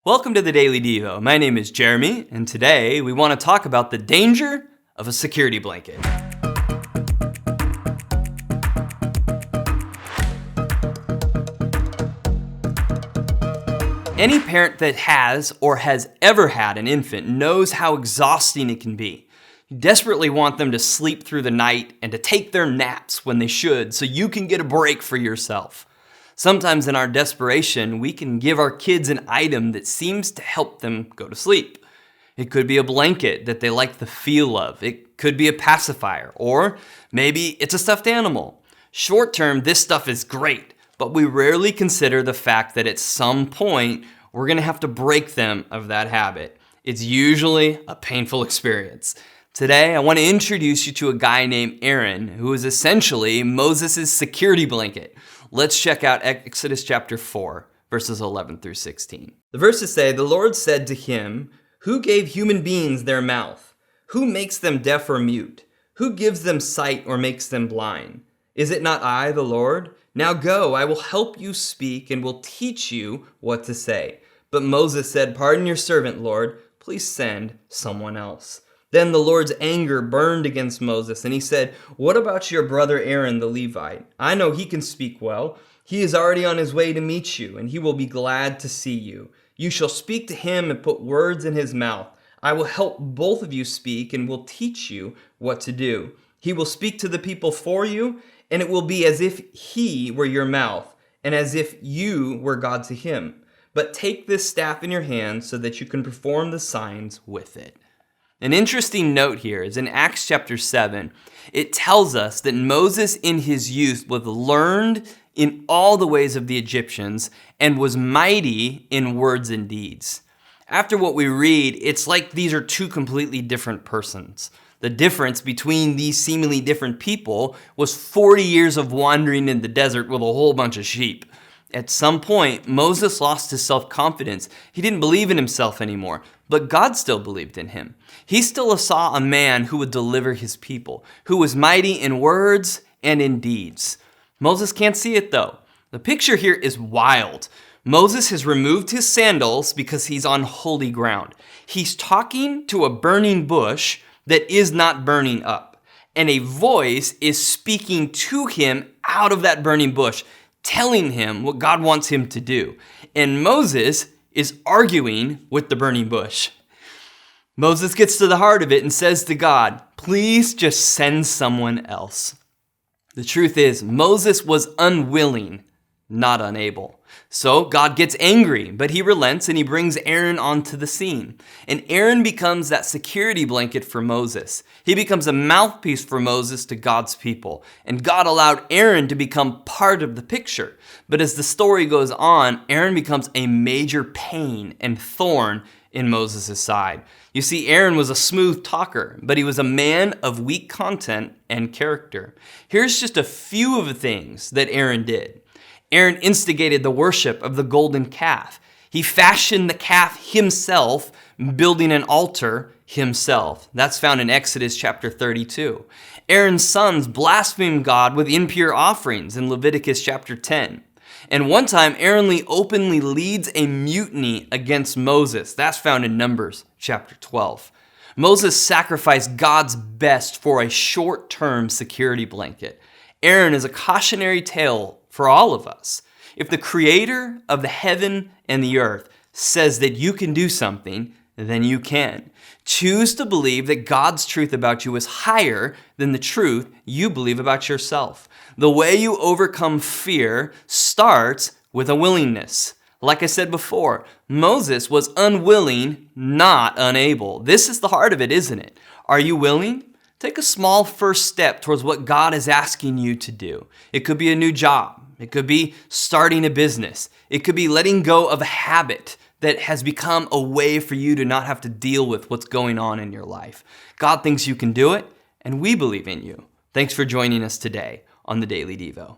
Welcome to the Daily Devo. My name is Jeremy, and today we want to talk about the danger of a security blanket. Any parent that has or has ever had an infant knows how exhausting it can be. You desperately want them to sleep through the night and to take their naps when they should so you can get a break for yourself. Sometimes in our desperation, we can give our kids an item that seems to help them go to sleep. It could be a blanket that they like the feel of. It could be a pacifier, or maybe it's a stuffed animal. Short term, this stuff is great, but we rarely consider the fact that at some point, we're going to have to break them of that habit. It's usually a painful experience. Today, I want to introduce you to a guy named Aaron, who is essentially Moses' security blanket. Let's check out Exodus chapter 4, verses 11 through 16. The verses say, "The Lord said to him, 'Who gave human beings their mouth? Who makes them deaf or mute? Who gives them sight or makes them blind? Is it not I, the Lord? Now go, I will help you speak and will teach you what to say.' But Moses said, 'Pardon your servant, Lord. Please send someone else.' Then the Lord's anger burned against Moses, and he said, 'What about your brother Aaron the Levite? I know he can speak well. He is already on his way to meet you, and he will be glad to see you. You shall speak to him and put words in his mouth. I will help both of you speak and will teach you what to do. He will speak to the people for you, and it will be as if he were your mouth, and as if you were God to him. But take this staff in your hand so that you can perform the signs with it.'" An interesting note here is in Acts chapter 7, it tells us that Moses in his youth was learned in all the ways of the Egyptians and was mighty in words and deeds. After what we read, it's like these are two completely different persons. The difference between these seemingly different people was 40 years of wandering in the desert with a whole bunch of sheep. At some point, Moses lost his self-confidence. He didn't believe in himself anymore, but God still believed in him. He still saw a man who would deliver his people, who was mighty in words and in deeds. Moses can't see it though. The picture here is wild. Moses has removed his sandals because he's on holy ground. He's talking to a burning bush that is not burning up, and a voice is speaking to him out of that burning bush, telling him what God wants him to do. And Moses is arguing with the burning bush. Moses gets to the heart of it and says to God, "Please just send someone else." The truth is, Moses was unwilling, not unable. So God gets angry, but he relents and he brings Aaron onto the scene. And Aaron becomes that security blanket for Moses. He becomes a mouthpiece for Moses to God's people. And God allowed Aaron to become part of the picture. But as the story goes on, Aaron becomes a major pain and thorn in Moses' side. You see, Aaron was a smooth talker, but he was a man of weak content and character. Here's just a few of the things that Aaron did. Aaron instigated the worship of the golden calf. He fashioned the calf himself, building an altar himself. That's found in Exodus chapter 32. Aaron's sons blasphemed God with impure offerings in Leviticus chapter 10. And one time, Aaron openly leads a mutiny against Moses. That's found in Numbers chapter 12. Moses sacrificed God's best for a short-term security blanket. Aaron is a cautionary tale for all of us. If the creator of the heaven and the earth says that you can do something, then you can. Choose to believe that God's truth about you is higher than the truth you believe about yourself. The way you overcome fear starts with a willingness. Like I said before, Moses was unwilling, not unable. This is the heart of it, isn't it? Are you willing? Take a small first step towards what God is asking you to do. It could be a new job. It could be starting a business. It could be letting go of a habit that has become a way for you to not have to deal with what's going on in your life. God thinks you can do it, and we believe in you. Thanks for joining us today on the Daily Devo.